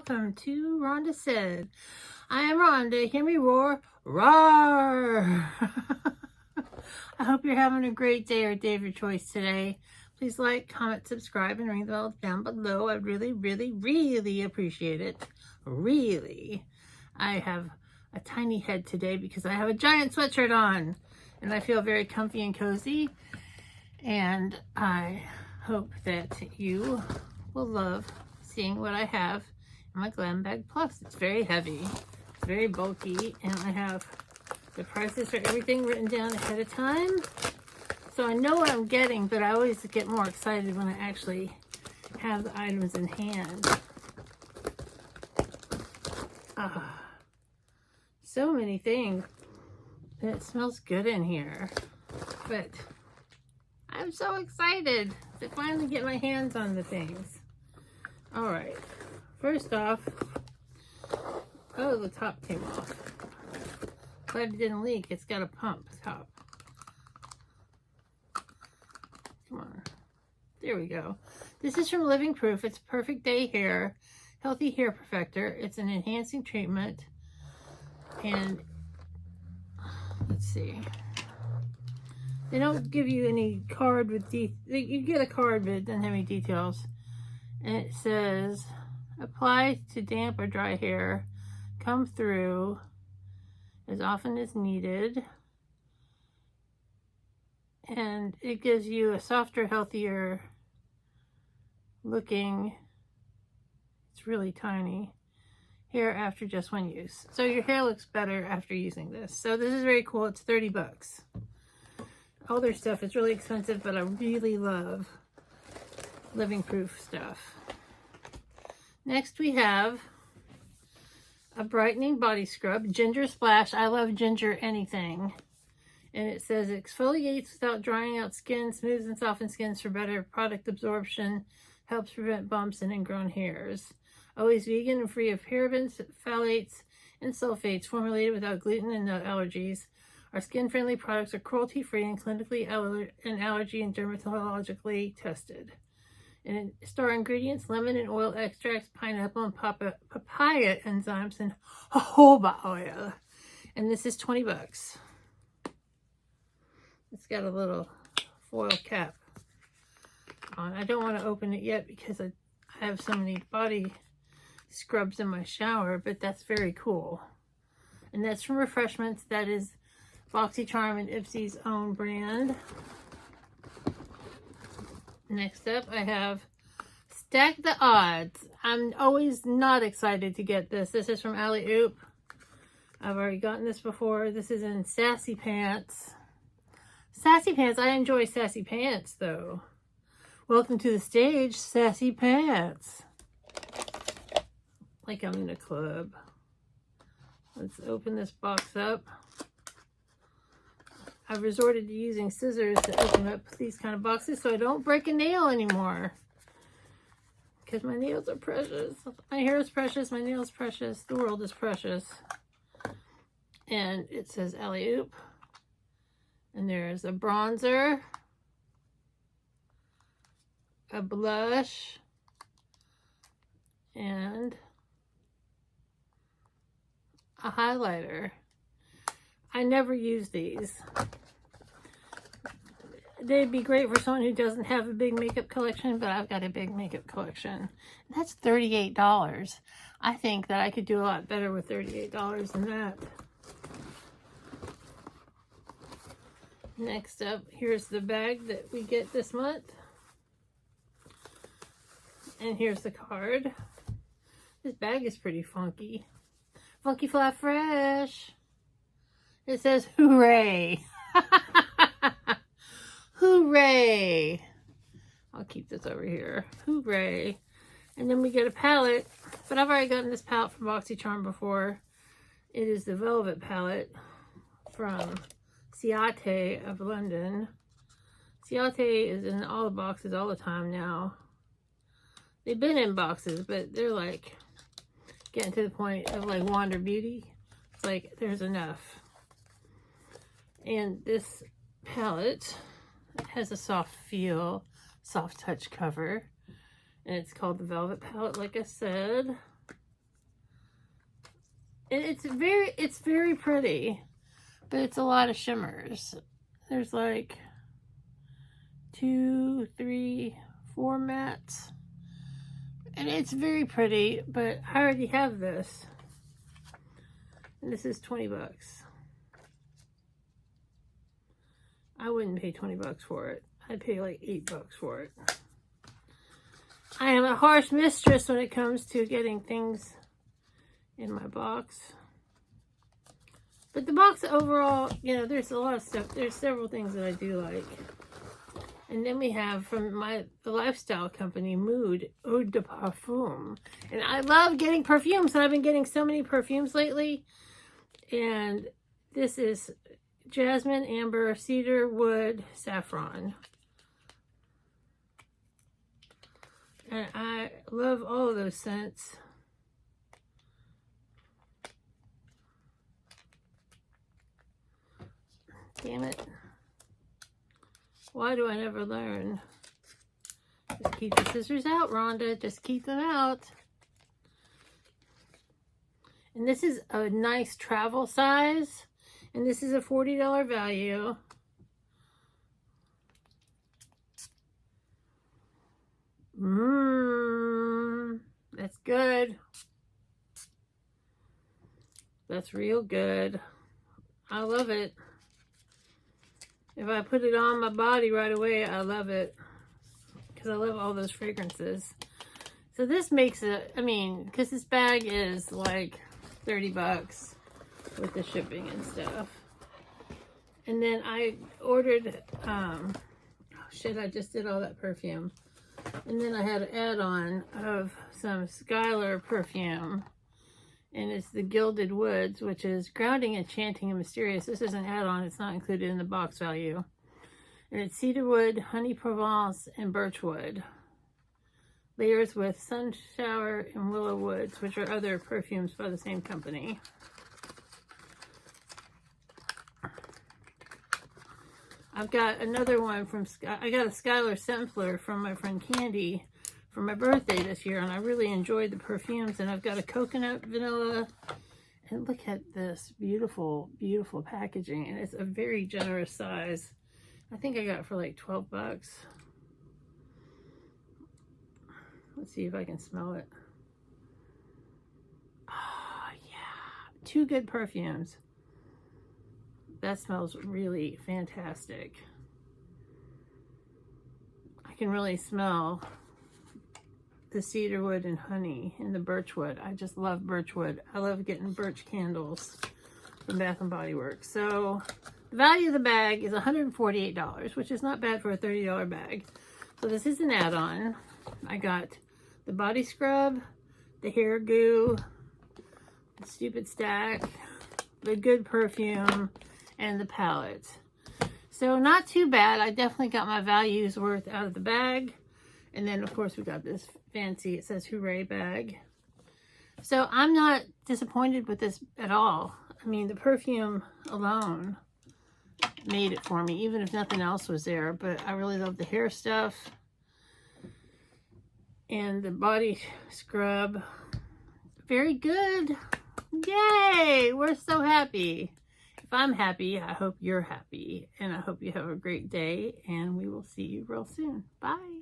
welcome to Rhonda Said. I am Rhonda. Hear me roar. Roar! I hope you're having a great day or day of your choice today. Please like, comment, subscribe, and ring the bell down below. I'd really, really, really appreciate it. Really. I have a tiny head today because I have a giant sweatshirt on. And I feel very comfy and cozy. And I hope that you will love seeing what I have in my Glam Bag Plus. It's very heavy, it's very bulky, and I have the prices for everything written down ahead of time. So I know what I'm getting, but I always get more excited when I actually have the items in hand. So many things. And it smells good in here. But I'm so excited to finally get my hands on the things. Alright, first off, oh, the top came off. Glad it didn't leak. It's got a pump top. Come on. There we go. This is from Living Proof. It's Perfect Day Hair, Healthy Hair Perfector. It's an enhancing treatment. And let's see. They don't give you any card with you get a card, but it doesn't have any details. And it says, apply to damp or dry hair. Come through as often as needed. And it gives you a softer, healthier looking, it's really tiny, hair after just one use. So your hair looks better after using this. So this is very cool. It's 30 bucks. All their stuff is really expensive, but I really love Living Proof stuff. Next we have a brightening body scrub, Ginger Splash. I love ginger anything. And it says exfoliates without drying out skin, smooths and softens skins for better product absorption, helps prevent bumps and ingrown hairs. Always vegan and free of parabens, phthalates, and sulfates, formulated without gluten and nut allergies. Our skin-friendly products are cruelty-free and clinically allergy and dermatologically tested. And star ingredients: lemon and oil extracts, pineapple and papaya enzymes, and jojoba oil. And this is 20 bucks. It's got a little foil cap on. I don't want to open it yet because I have so many body scrubs in my shower, but that's very cool. And that's from Refreshments. That is BoxyCharm and Ipsy's own brand. Next up, I have Stack the Odds. I'm always not excited to get this. This is from Alley Oop. I've already gotten this before. This is in Sassy Pants. Sassy Pants. I enjoy Sassy Pants, though. Welcome to the stage, Sassy Pants. Like I'm in a club. Let's open this box up. I've resorted to using scissors to open up these kind of boxes so I don't break a nail anymore. Because my nails are precious. My hair is precious. My nails precious. The world is precious. And it says Alley Oop. And there's a bronzer, a blush, and a highlighter. I never use these. They'd be great for someone who doesn't have a big makeup collection, but I've got a big makeup collection. That's $38. I think that I could do a lot better with $38 than that. Next up, here's the bag that we get this month. And here's the card. This bag is pretty funky. Funky Fly Fresh. It says, hooray. Hooray. I'll keep this over here. Hooray. And then we get a palette. But I've already gotten this palette from BoxyCharm before. It is the Velvet palette from Ciate of London. Ciate is in all the boxes all the time now. They've been in boxes, but they're like getting to the point of like Wander Beauty. It's like there's enough. And this palette has a soft feel, soft touch cover. And it's called the Velvet palette, like I said. And it's very pretty, but it's a lot of shimmers. There's like 2, 3, 4 mattes. And it's very pretty, but I already have this. And this is 20 bucks. I wouldn't pay 20 bucks for it. I'd pay like 8 bucks for it. I am a harsh mistress when it comes to getting things in my box. But the box overall, you know, there's a lot of stuff. There's several things that I do like. And then we have from the lifestyle company, Mood Eau de Parfum. And I love getting perfumes, and I've been getting so many perfumes lately. And this is jasmine, amber, cedar, wood, saffron. And I love all of those scents. Damn it. Why do I never learn? Just keep the scissors out, Rhonda. Just keep them out. And this is a nice travel size. And this is a $40 value. That's good. That's real good. I love it. If I put it on my body right away, I love it. Because I love all those fragrances. So this makes it, I mean, because this bag is like 30 bucks with the shipping and stuff. And then I ordered, oh shit, I just did all that perfume. And then I had an add-on of some Skylar perfume. And it's the Gilded Woods, which is grounding, enchanting, and mysterious. This is an add-on. It's not included in the box value. And it's cedarwood, honey Provence, and birchwood. Layers with sunshower and willow woods, which are other perfumes by the same company. I've got another one from, I got a Skylar Sampler from my friend Candy for my birthday this year, and I really enjoyed the perfumes. And I've got a coconut vanilla, and look at this beautiful, beautiful packaging. And it's a very generous size. I think I got it for like 12 bucks. Let's see if I can smell it. Oh, yeah. 2 good perfumes. That smells really fantastic. I can really smell the cedarwood and honey and the birchwood. I just love birchwood. I love getting birch candles from Bath & Body Works. So the value of the bag is $148, which is not bad for a $30 bag. So this is an add-on. I got the body scrub, the hair goo, the stupid stack, the good perfume, and the palette. So not too bad. I definitely got my values worth out of the bag. And then of course we got this fancy, it says hooray bag. So I'm not disappointed with this at all. I mean, the perfume alone made it for me, even if nothing else was there. But I really love the hair stuff and the body scrub. Very good. Yay, we're so happy. If I'm happy, I hope you're happy, and I hope you have a great day, and we will see you real soon. Bye.